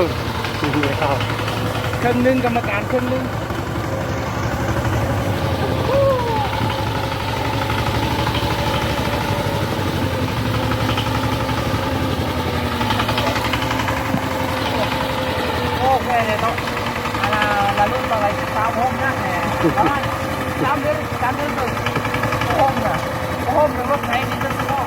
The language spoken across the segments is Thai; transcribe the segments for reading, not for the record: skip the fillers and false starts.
อไม่เข้าครึ่งหนึ่งกรรมการครึ่งหนึ่งโอ้แค่เนี่ยต้องละรุ่นอะไรสามห้องนั่นแหละประมาณ3 เดือนต่อห้องอ่ะห้องเป็นรถไหนนี่จะสมอง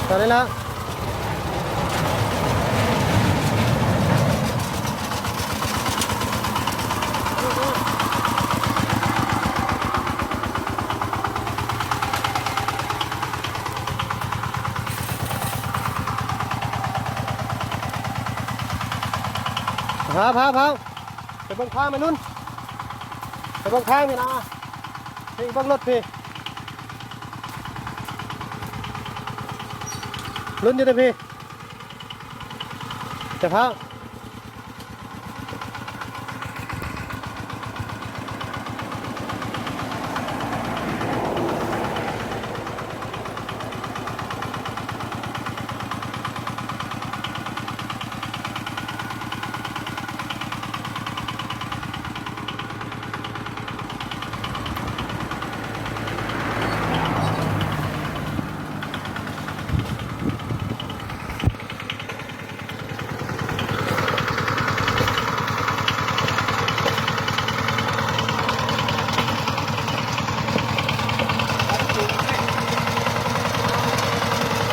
ตอนนี้ละพาไปเบิ่งข้างไปนู่นไปเบิ่งข้างพี่นะไปเบิ่งรถพี่ลุ้นอยู่นะพี่จะพา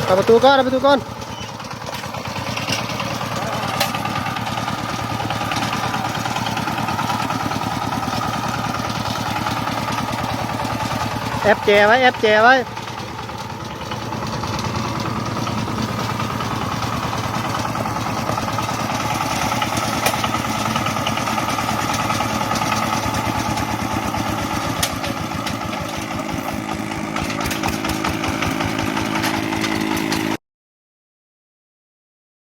เอาประตูก่อนเอาประตูก่อนแอบแจไว้